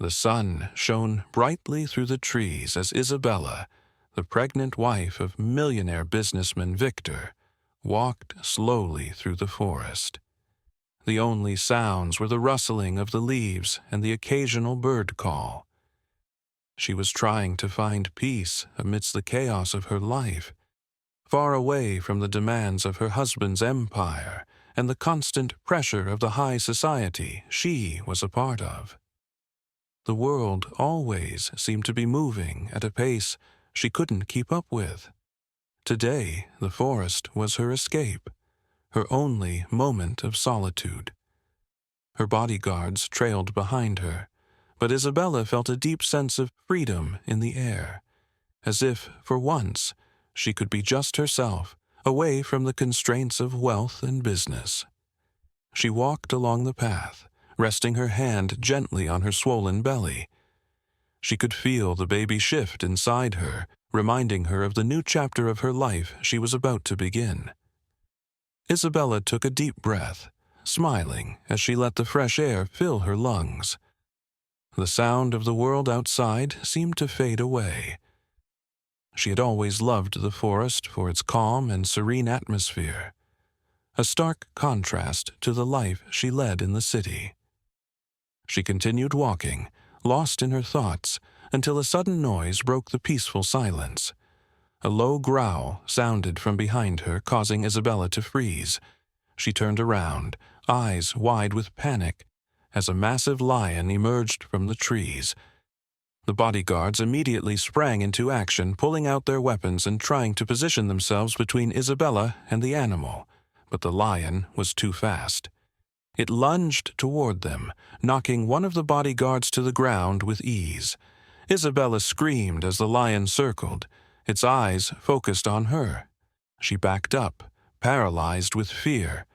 The sun shone brightly through the trees as Isabella, the pregnant wife of millionaire businessman Victor, walked slowly through the forest. The only sounds were the rustling of the leaves and the occasional bird call. She was trying to find peace amidst the chaos of her life, far away from the demands of her husband's empire and the constant pressure of the high society she was a part of. The world always seemed to be moving at a pace she couldn't keep up with. Today, the forest was her escape, her only moment of solitude. Her bodyguards trailed behind her, but Isabella felt a deep sense of freedom in the air, as if, for once, she could be just herself, away from the constraints of wealth and business. She walked along the path, resting her hand gently on her swollen belly. She could feel the baby shift inside her, reminding her of the new chapter of her life she was about to begin. Isabella took a deep breath, smiling as she let the fresh air fill her lungs. The sound of the world outside seemed to fade away. She had always loved the forest for its calm and serene atmosphere, a stark contrast to the life she led in the city. She continued walking, lost in her thoughts, until a sudden noise broke the peaceful silence. A low growl sounded from behind her, causing Isabella to freeze. She turned around, eyes wide with panic, as a massive lion emerged from the trees. The bodyguards immediately sprang into action, pulling out their weapons and trying to position themselves between Isabella and the animal, but the lion was too fast. It lunged toward them, knocking one of the bodyguards to the ground with ease. Isabella screamed as the lion circled, its eyes focused on her. She backed up, paralyzed with fear.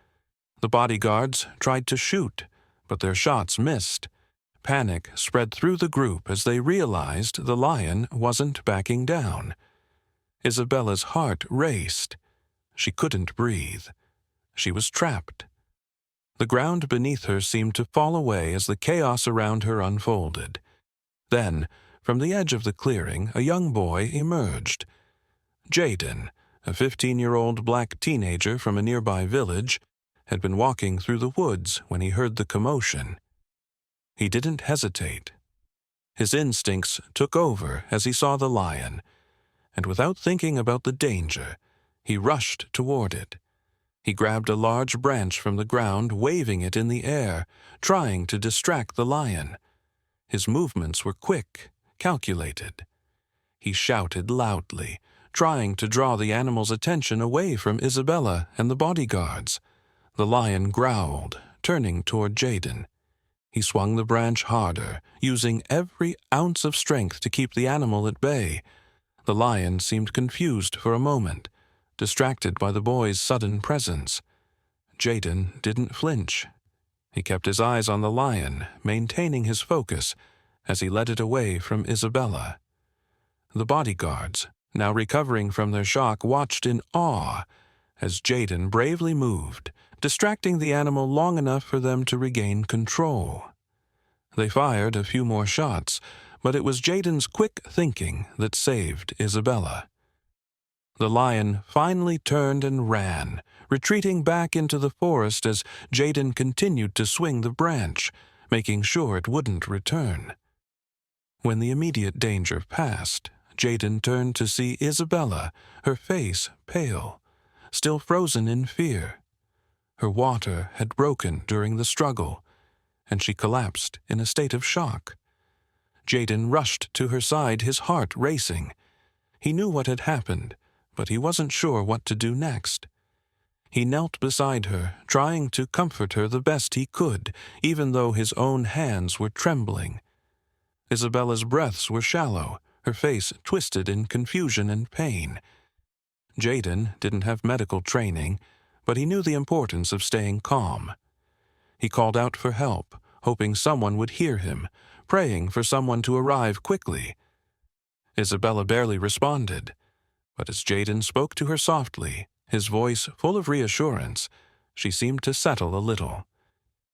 The bodyguards tried to shoot, but their shots missed. Panic spread through the group as they realized the lion wasn't backing down. Isabella's heart raced. She couldn't breathe. She was trapped. The ground beneath her seemed to fall away as the chaos around her unfolded. Then, from the edge of the clearing, a young boy emerged. Jaden, a 15-year-old black teenager from a nearby village, had been walking through the woods when he heard the commotion. He didn't hesitate. His instincts took over as he saw the lion, and without thinking about the danger, he rushed toward it. He grabbed a large branch from the ground, waving it in the air, trying to distract the lion. His movements were quick, calculated. He shouted loudly, trying to draw the animal's attention away from Isabella and the bodyguards. The lion growled, turning toward Jaden. He swung the branch harder, using every ounce of strength to keep the animal at bay. The lion seemed confused for a moment, distracted by the boy's sudden presence. Jaden didn't flinch. He kept his eyes on the lion, maintaining his focus as he led it away from Isabella. The bodyguards, now recovering from their shock, watched in awe as Jaden bravely moved, distracting the animal long enough for them to regain control. They fired a few more shots, but it was Jaden's quick thinking that saved Isabella. The lion finally turned and ran, retreating back into the forest as Jaden continued to swing the branch, making sure it wouldn't return. When the immediate danger passed, Jaden turned to see Isabella, her face pale, still frozen in fear. Her water had broken during the struggle, and she collapsed in a state of shock. Jaden rushed to her side, his heart racing. He knew what had happened, but he wasn't sure what to do next. He knelt beside her, trying to comfort her the best he could, even though his own hands were trembling. Isabella's breaths were shallow, her face twisted in confusion and pain. Jaden didn't have medical training, but he knew the importance of staying calm. He called out for help, hoping someone would hear him, praying for someone to arrive quickly. Isabella barely responded, but as Jaden spoke to her softly, his voice full of reassurance, she seemed to settle a little.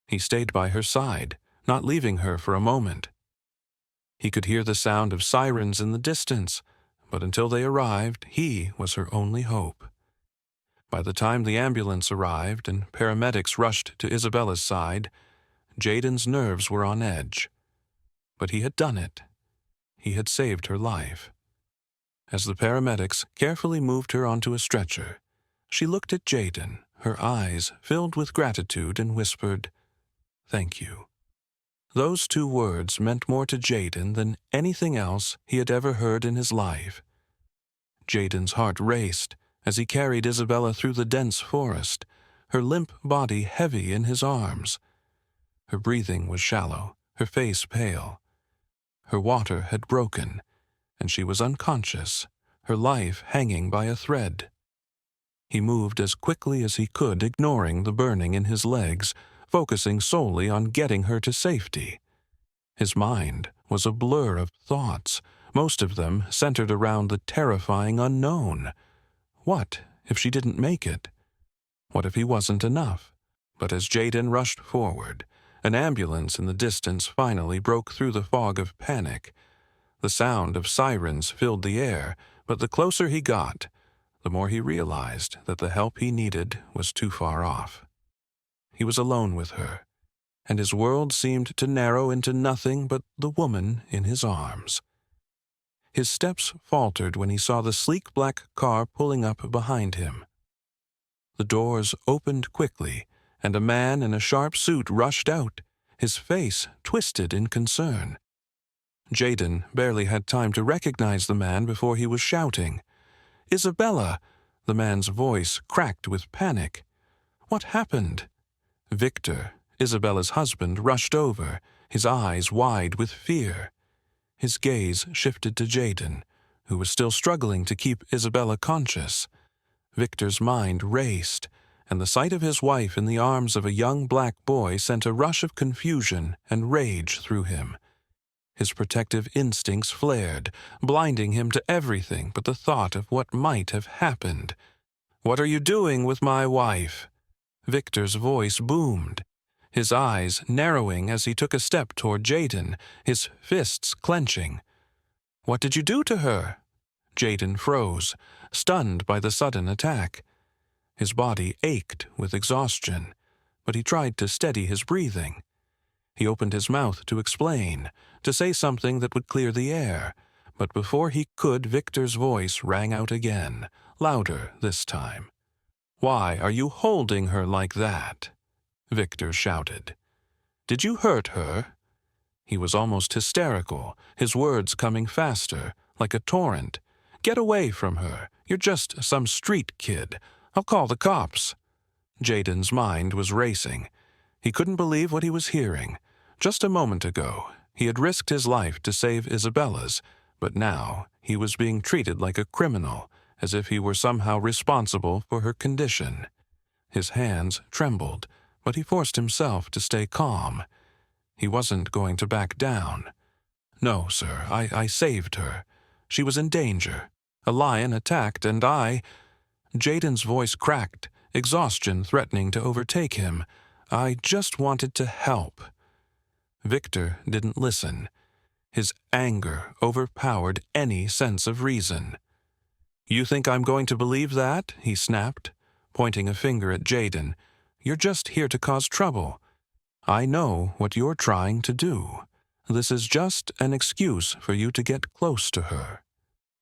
He stayed by her side, not leaving her for a moment. He could hear the sound of sirens in the distance, but until they arrived, he was her only hope. By the time the ambulance arrived and paramedics rushed to Isabella's side, Jaden's nerves were on edge. But he had done it. He had saved her life. As the paramedics carefully moved her onto a stretcher, she looked at Jaden, her eyes filled with gratitude, and whispered, "Thank you." Those 2 words meant more to Jaden than anything else he had ever heard in his life. Jaden's heart raced as he carried Isabella through the dense forest, her limp body heavy in his arms. Her breathing was shallow, her face pale. Her water had broken, and she was unconscious, her life hanging by a thread. He moved as quickly as he could, ignoring the burning in his legs, focusing solely on getting her to safety. His mind was a blur of thoughts, most of them centered around the terrifying unknown. What if she didn't make it? What if he wasn't enough? But as Jaden rushed forward, an ambulance in the distance finally broke through the fog of panic. The sound of sirens filled the air, but the closer he got, the more he realized that the help he needed was too far off. He was alone with her, and his world seemed to narrow into nothing but the woman in his arms. His steps faltered when he saw the sleek black car pulling up behind him. The doors opened quickly, and a man in a sharp suit rushed out, his face twisted in concern. Jaden barely had time to recognize the man before he was shouting, "Isabella!" The man's voice cracked with panic. What happened? Victor, Isabella's husband, rushed over, his eyes wide with fear. His gaze shifted to Jaden, who was still struggling to keep Isabella conscious. Victor's mind raced, and the sight of his wife in the arms of a young black boy sent a rush of confusion and rage through him. His protective instincts flared, blinding him to everything but the thought of what might have happened. "What are you doing with my wife?" Victor's voice boomed, his eyes narrowing as he took a step toward Jaden, his fists clenching. "What did you do to her?" Jaden froze, stunned by the sudden attack. His body ached with exhaustion, but he tried to steady his breathing. He opened his mouth to explain, to say something that would clear the air, but before he could, Victor's voice rang out again, louder this time. "Why are you holding her like that?" Victor shouted. "Did you hurt her?" He was almost hysterical, his words coming faster, like a torrent. "Get away from her. You're just some street kid. I'll call the cops." Jaden's mind was racing. He couldn't believe what he was hearing. Just a moment ago, he had risked his life to save Isabella's, but now he was being treated like a criminal, as if he were somehow responsible for her condition. His hands trembled, but he forced himself to stay calm. He wasn't going to back down. "No, sir, I saved her. She was in danger. A lion attacked, and I—" Jaden's voice cracked, exhaustion threatening to overtake him. "I just wanted to help." Victor didn't listen. His anger overpowered any sense of reason. "You think I'm going to believe that?" he snapped, pointing a finger at Jaden. "You're just here to cause trouble. I know what you're trying to do. This is just an excuse for you to get close to her."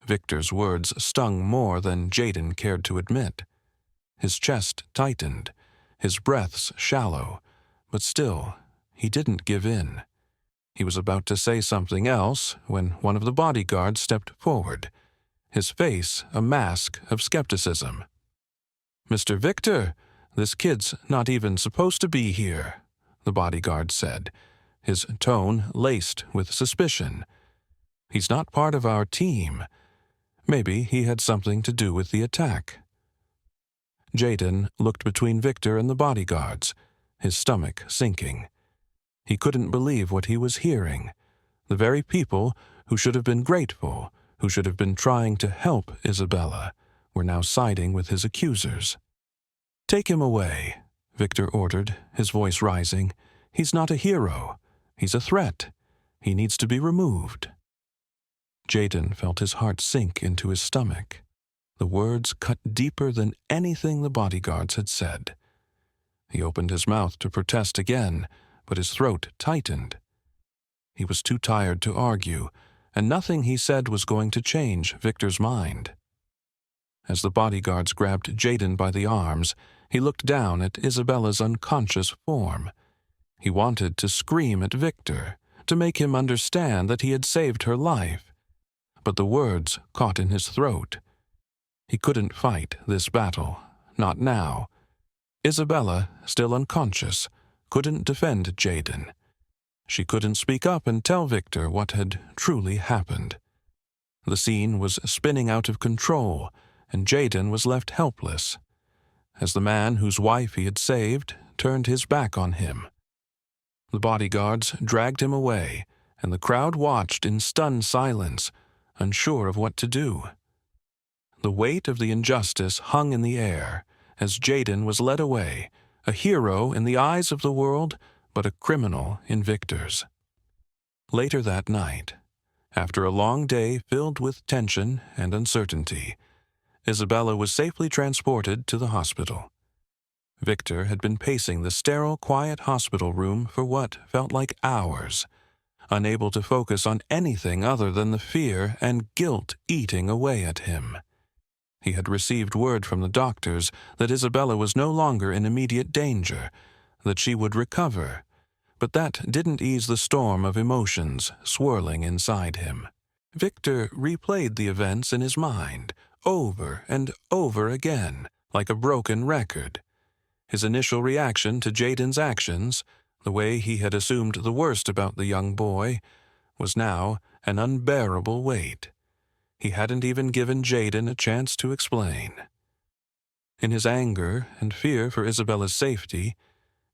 Victor's words stung more than Jaden cared to admit. His chest tightened, his breaths shallow, but still, he didn't give in. He was about to say something else when one of the bodyguards stepped forward, his face a mask of skepticism. "Mr. Victor, this kid's not even supposed to be here," the bodyguard said, his tone laced with suspicion. "He's not part of our team. Maybe he had something to do with the attack." Jaden looked between Victor and the bodyguards, his stomach sinking. He couldn't believe what he was hearing. The very people who should have been grateful, who should have been trying to help Isabella, were now siding with his accusers. "Take him away," Victor ordered, his voice rising. "He's not a hero. He's a threat. He needs to be removed. Jaden felt his heart sink into his stomach. The words cut deeper than anything the bodyguards had said. He opened his mouth to protest again, but his throat tightened. He was too tired to argue, and nothing he said was going to change Victor's mind. As the bodyguards grabbed Jaden by the arms, he looked down at Isabella's unconscious form. He wanted to scream at Victor, to make him understand that he had saved her life, but the words caught in his throat. He couldn't fight this battle, not now. Isabella, still unconscious, couldn't defend Jaden. She couldn't speak up and tell Victor what had truly happened. The scene was spinning out of control, and Jaden was left helpless, as the man whose wife he had saved turned his back on him. The bodyguards dragged him away, and the crowd watched in stunned silence, unsure of what to do. The weight of the injustice hung in the air as Jaden was led away, a hero in the eyes of the world, but a criminal in Victor's. Later that night, after a long day filled with tension and uncertainty, Isabella was safely transported to the hospital. Victor had been pacing the sterile, quiet hospital room for what felt like hours, unable to focus on anything other than the fear and guilt eating away at him. He had received word from the doctors that Isabella was no longer in immediate danger, that she would recover, but that didn't ease the storm of emotions swirling inside him. Victor replayed the events in his mind, over and over again, like a broken record. His initial reaction to Jaden's actions, the way he had assumed the worst about the young boy, was now an unbearable weight. He hadn't even given Jaden a chance to explain. In his anger and fear for Isabella's safety,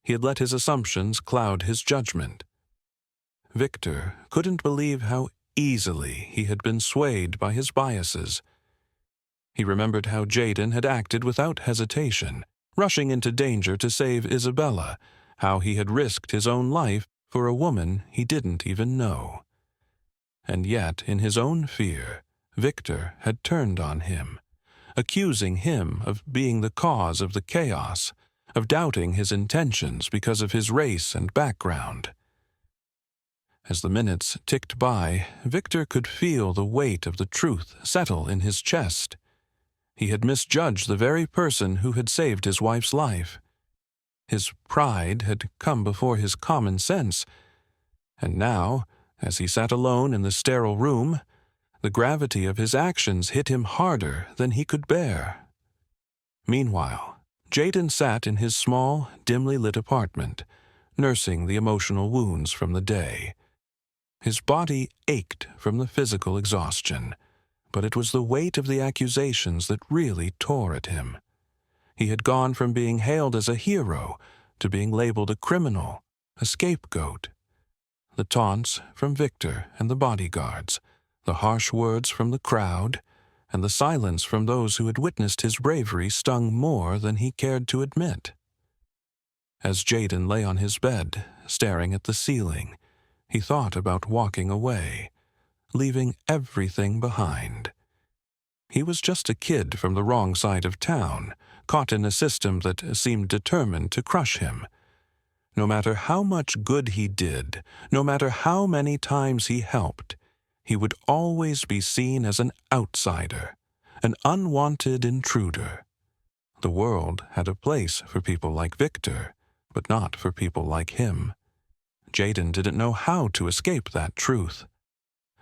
he had let his assumptions cloud his judgment. Victor couldn't believe how easily he had been swayed by his biases. He remembered how Jaden had acted without hesitation, rushing into danger to save Isabella, how he had risked his own life for a woman he didn't even know. And yet, in his own fear, Victor had turned on him, accusing him of being the cause of the chaos, of doubting his intentions because of his race and background. As the minutes ticked by, Victor could feel the weight of the truth settle in his chest. He had misjudged the very person who had saved his wife's life. His pride had come before his common sense, and now, as he sat alone in the sterile room, the gravity of his actions hit him harder than he could bear. Meanwhile, Jaden sat in his small, dimly lit apartment, nursing the emotional wounds from the day. His body ached from the physical exhaustion, but it was the weight of the accusations that really tore at him. He had gone from being hailed as a hero to being labeled a criminal, a scapegoat. The taunts from Victor and the bodyguards, the harsh words from the crowd, and the silence from those who had witnessed his bravery stung more than he cared to admit. As Jaden lay on his bed, staring at the ceiling, he thought about walking away, leaving everything behind. He was just a kid from the wrong side of town, caught in a system that seemed determined to crush him. No matter how much good he did, no matter how many times he helped, he would always be seen as an outsider, an unwanted intruder. The world had a place for people like Victor, but not for people like him. Jaden didn't know how to escape that truth.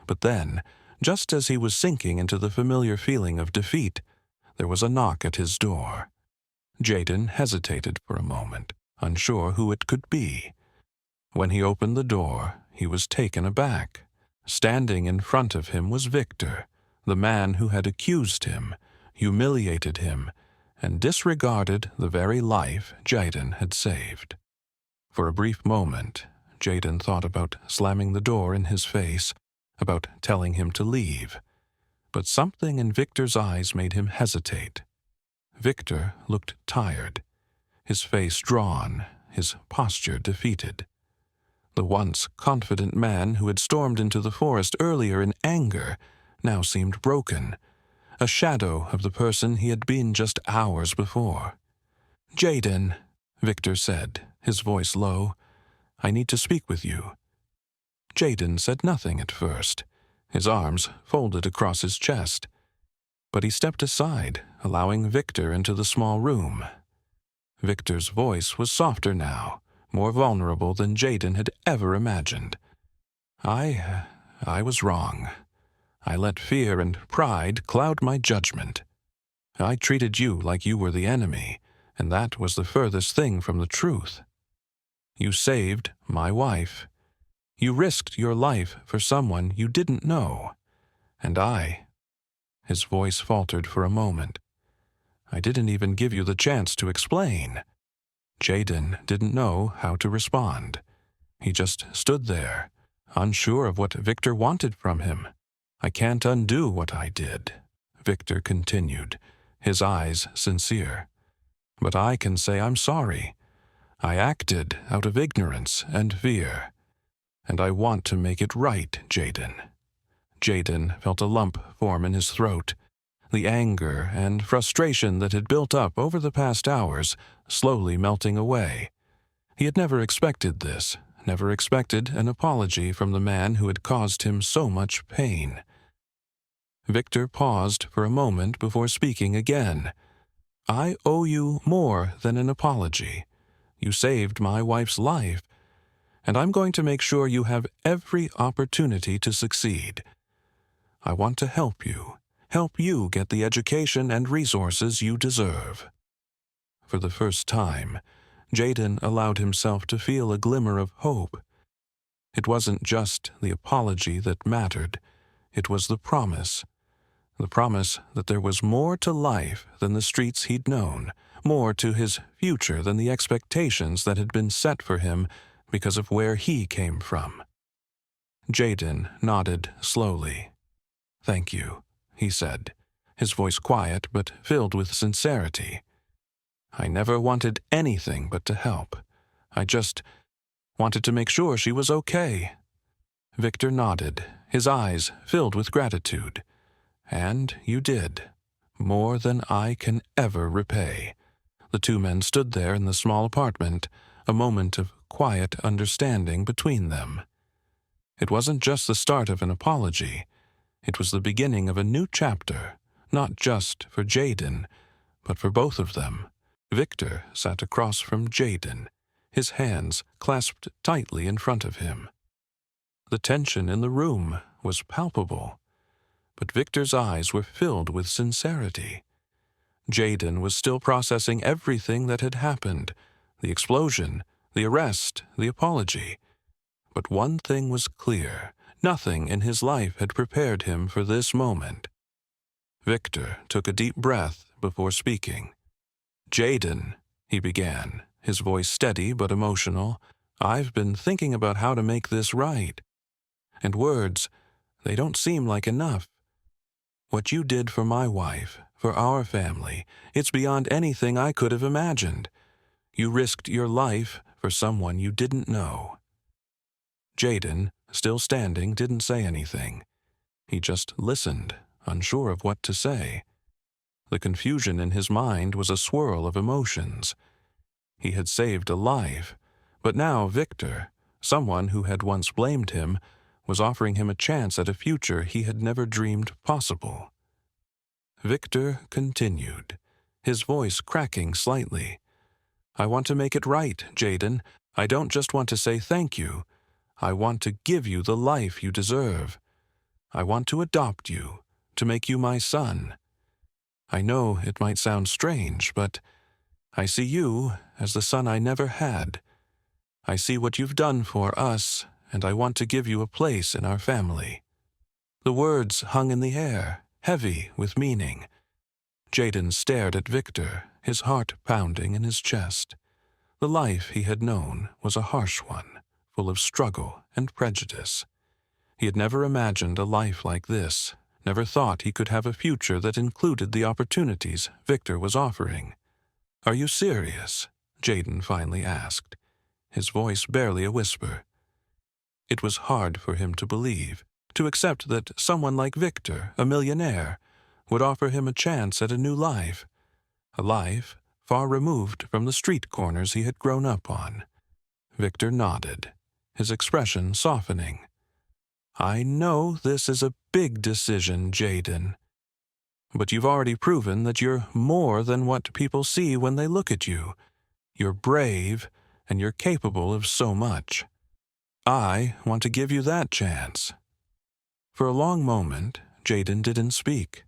But then, just as he was sinking into the familiar feeling of defeat, there was a knock at his door. Jaden hesitated for a moment, unsure who it could be. When he opened the door, he was taken aback. Standing in front of him was Victor, the man who had accused him, humiliated him, and disregarded the very life Jaden had saved. For a brief moment, Jaden thought about slamming the door in his face, about telling him to leave. But something in Victor's eyes made him hesitate. Victor looked tired, his face drawn, his posture defeated. The once confident man who had stormed into the forest earlier in anger now seemed broken, a shadow of the person he had been just hours before. "Jaden," Victor said, his voice low, "I need to speak with you." Jaden said nothing at first, his arms folded across his chest. But he stepped aside, allowing Victor into the small room. Victor's voice was softer now, more vulnerable than Jaden had ever imagined. I was wrong. I let fear and pride cloud my judgment. I treated you like you were the enemy, and that was the furthest thing from the truth. You saved my wife. You risked your life for someone you didn't know. And his voice faltered for a moment. I didn't even give you the chance to explain. Jaden didn't know how to respond. He just stood there, unsure of what Victor wanted from him. I can't undo what I did, Victor continued, his eyes sincere. But I can say I'm sorry. I acted out of ignorance and fear. And I want to make it right, Jaden. Jaden felt a lump form in his throat. The anger and frustration that had built up over the past hours slowly melting away. He had never expected this, never expected an apology from the man who had caused him so much pain. Victor paused for a moment before speaking again. I owe you more than an apology. You saved my wife's life, and I'm going to make sure you have every opportunity to succeed. I want to help you get the education and resources you deserve. For the first time, Jaden allowed himself to feel a glimmer of hope. It wasn't just the apology that mattered, it was the promise that there was more to life than the streets he'd known, more to his future than the expectations that had been set for him because of where he came from. Jaden nodded slowly. Thank you, he said, his voice quiet but filled with sincerity. I never wanted anything but to help. I just wanted to make sure she was okay. Victor nodded, his eyes filled with gratitude. And you did, more than I can ever repay. The two men stood there in the small apartment, a moment of quiet understanding between them. It wasn't just the start of an apology. It was the beginning of a new chapter, not just for Jaden, but for both of them. Victor sat across from Jaden, his hands clasped tightly in front of him. The tension in the room was palpable, but Victor's eyes were filled with sincerity. Jaden was still processing everything that had happened, the explosion, the arrest, the apology. But one thing was clear. Nothing in his life had prepared him for this moment. Victor took a deep breath before speaking. Jaden, he began, his voice steady but emotional, I've been thinking about how to make this right. And words, they don't seem like enough. What you did for my wife, for our family, it's beyond anything I could have imagined. You risked your life for someone you didn't know. Jaden, still standing, didn't say anything. He just listened, unsure of what to say. The confusion in his mind was a swirl of emotions. He had saved a life, but now Victor, someone who had once blamed him, was offering him a chance at a future he had never dreamed possible. Victor continued, his voice cracking slightly. I want to make it right, Jaden. I don't just want to say thank you. I want to give you the life you deserve. I want to adopt you, to make you my son. I know it might sound strange, but I see you as the son I never had. I see what you've done for us, and I want to give you a place in our family. The words hung in the air, heavy with meaning. Jaden stared at Victor, his heart pounding in his chest. The life he had known was a harsh one, full of struggle and prejudice. He had never imagined a life like this, never thought he could have a future that included the opportunities Victor was offering. Are you serious? Jaden finally asked, his voice barely a whisper. It was hard for him to believe, to accept that someone like Victor, a millionaire, would offer him a chance at a new life, a life far removed from the street corners he had grown up on. Victor nodded, his expression softening. "I know this is a big decision, Jaden, but you've already proven that you're more than what people see when they look at you. You're brave, and you're capable of so much. I want to give you that chance." For a long moment, Jaden didn't speak.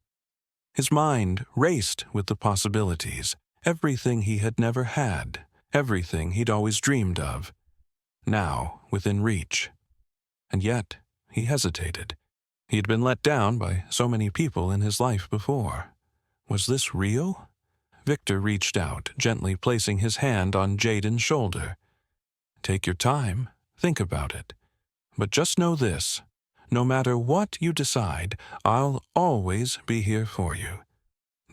His mind raced with the possibilities, everything he had never had, everything he'd always dreamed of, now within reach. And yet, he hesitated. He had been let down by so many people in his life before. Was this real? Victor reached out, gently placing his hand on Jaden's shoulder. "Take your time, think about it. But just know this, no matter what you decide, I'll always be here for you."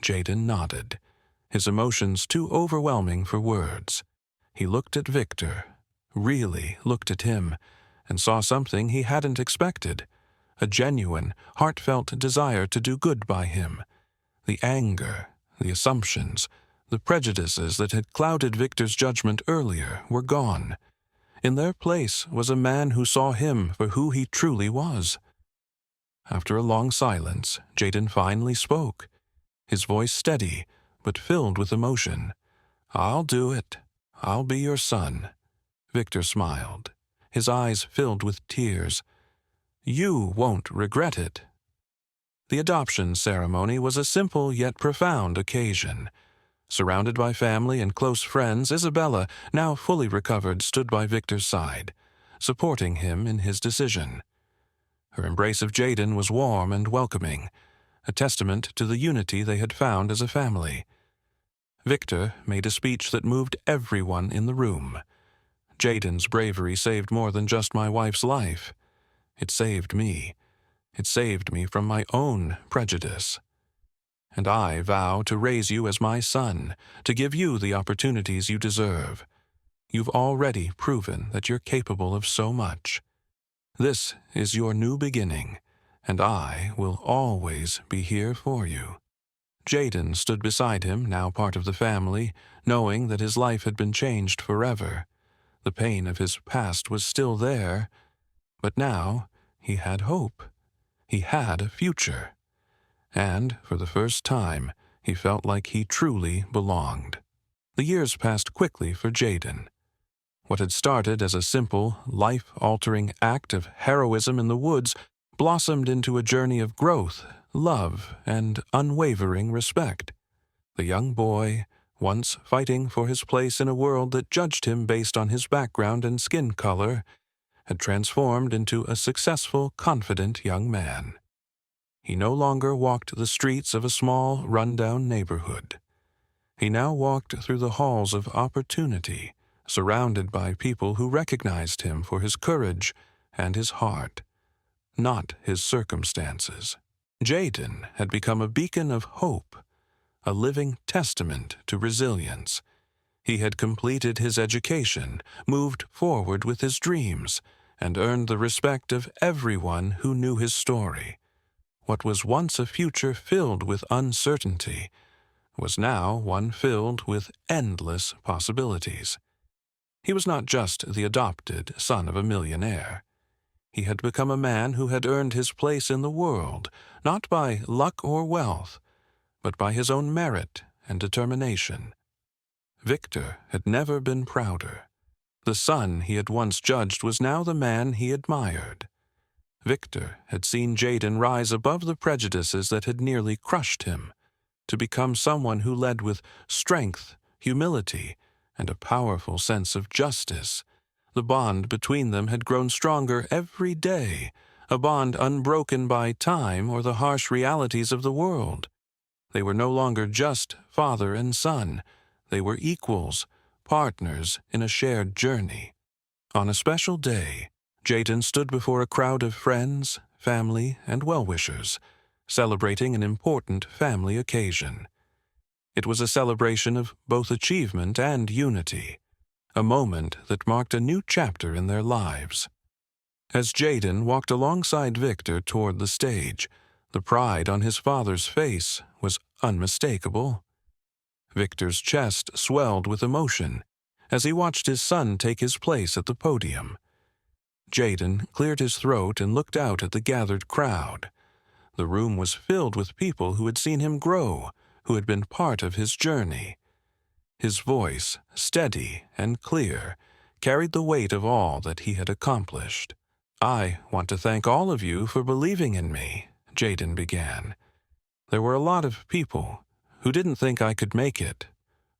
Jaden nodded, his emotions too overwhelming for words. He looked at Victor, really looked at him, and saw something he hadn't expected, a genuine, heartfelt desire to do good by him. The anger, the assumptions, the prejudices that had clouded Victor's judgment earlier were gone. In their place was a man who saw him for who he truly was. After a long silence, Jaden finally spoke, his voice steady, but filled with emotion. "I'll do it. I'll be your son." Victor smiled, his eyes filled with tears. "You won't regret it." The adoption ceremony was a simple yet profound occasion. Surrounded by family and close friends, Isabella, now fully recovered, stood by Victor's side, supporting him in his decision. Her embrace of Jaden was warm and welcoming, a testament to the unity they had found as a family. Victor made a speech that moved everyone in the room. "Jaden's bravery saved more than just my wife's life. It saved me. It saved me from my own prejudice. And I vow to raise you as my son, to give you the opportunities you deserve. You've already proven that you're capable of so much. This is your new beginning, and I will always be here for you." Jaden stood beside him, now part of the family, knowing that his life had been changed forever. The pain of his past was still there, but now he had hope. He had a future. And, for the first time, he felt like he truly belonged. The years passed quickly for Jaden. What had started as a simple, life-altering act of heroism in the woods blossomed into a journey of growth, love, and unwavering respect. The young boy, once fighting for his place in a world that judged him based on his background and skin color, had transformed into a successful, confident young man. He no longer walked the streets of a small, run-down neighborhood. He now walked through the halls of opportunity, surrounded by people who recognized him for his courage and his heart, not his circumstances. Jaden had become a beacon of hope, a living testament to resilience. He had completed his education, moved forward with his dreams, and earned the respect of everyone who knew his story. What was once a future filled with uncertainty was now one filled with endless possibilities. He was not just the adopted son of a millionaire. He had become a man who had earned his place in the world, not by luck or wealth, but by his own merit and determination. Victor had never been prouder. The son he had once judged was now the man he admired. Victor had seen Jaden rise above the prejudices that had nearly crushed him, to become someone who led with strength, humility, and a powerful sense of justice. The bond between them had grown stronger every day, a bond unbroken by time or the harsh realities of the world. They were no longer just father and son. They were equals, partners in a shared journey. On a special day, Jaden stood before a crowd of friends, family, and well-wishers, celebrating an important family occasion. It was a celebration of both achievement and unity, a moment that marked a new chapter in their lives. As Jaden walked alongside Victor toward the stage, the pride on his father's face was unmistakable. Victor's chest swelled with emotion as he watched his son take his place at the podium. Jaden cleared his throat and looked out at the gathered crowd. The room was filled with people who had seen him grow, who had been part of his journey. His voice, steady and clear, carried the weight of all that he had accomplished. "I want to thank all of you for believing in me," Jaden began. "There were a lot of people who didn't think I could make it,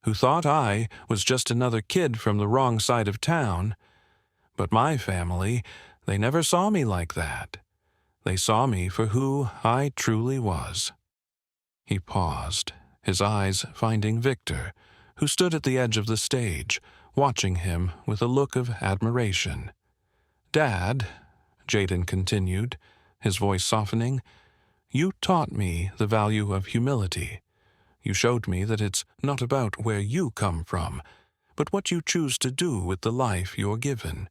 who thought I was just another kid from the wrong side of town. But my family, they never saw me like that. They saw me for who I truly was." He paused, his eyes finding Victor, who stood at the edge of the stage, watching him with a look of admiration. "Dad," Jaden continued, his voice softening, "you taught me the value of humility. You showed me that it's not about where you come from, but what you choose to do with the life you're given.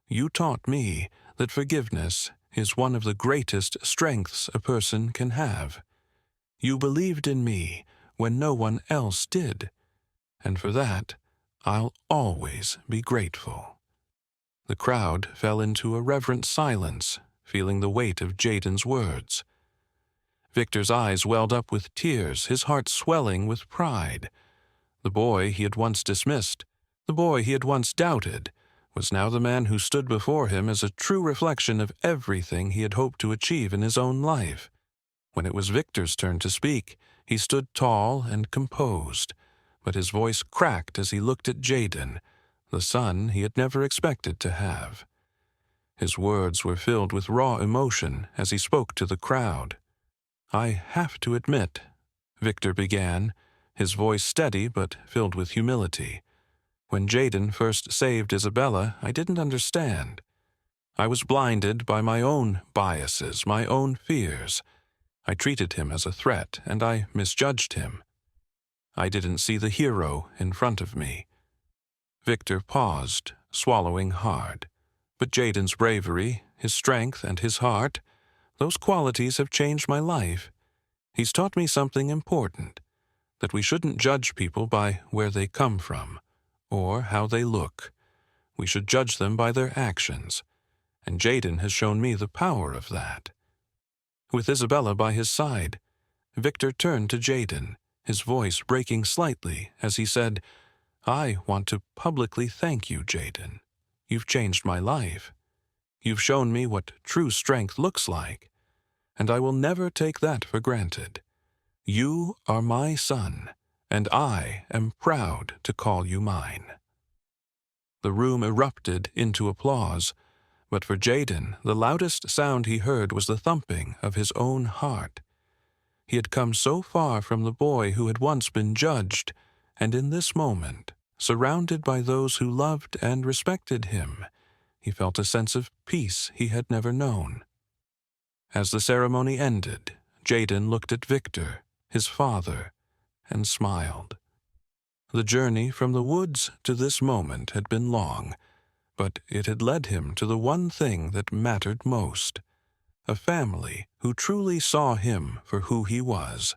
You taught me that forgiveness is one of the greatest strengths a person can have. You believed in me when no one else did, and for that, I'll always be grateful." The crowd fell into a reverent silence, feeling the weight of Jaden's words. Victor's eyes welled up with tears, his heart swelling with pride. The boy he had once dismissed, the boy he had once doubted, was now the man who stood before him as a true reflection of everything he had hoped to achieve in his own life. When it was Victor's turn to speak, he stood tall and composed, but his voice cracked as he looked at Jaden, the son he had never expected to have. His words were filled with raw emotion as he spoke to the crowd. "I have to admit," Victor began, his voice steady but filled with humility, "when Jaden first saved Isabella, I didn't understand. I was blinded by my own biases, my own fears. I treated him as a threat, and I misjudged him. I didn't see the hero in front of me." Victor paused, swallowing hard. "But Jaden's bravery, his strength, and his heart, those qualities have changed my life. He's taught me something important, that we shouldn't judge people by where they come from, or how they look. We should judge them by their actions, and Jaden has shown me the power of that." With Isabella by his side, Victor turned to Jaden, his voice breaking slightly as he said, "I want to publicly thank you, Jaden. You've changed my life. You've shown me what true strength looks like, and I will never take that for granted. You are my son, and I am proud to call you mine." The room erupted into applause, but for Jaden, the loudest sound he heard was the thumping of his own heart. He had come so far from the boy who had once been judged, and in this moment, surrounded by those who loved and respected him, he felt a sense of peace he had never known. As the ceremony ended, Jaden looked at Victor, his father, and smiled. The journey from the woods to this moment had been long, but it had led him to the one thing that mattered most, a family who truly saw him for who he was.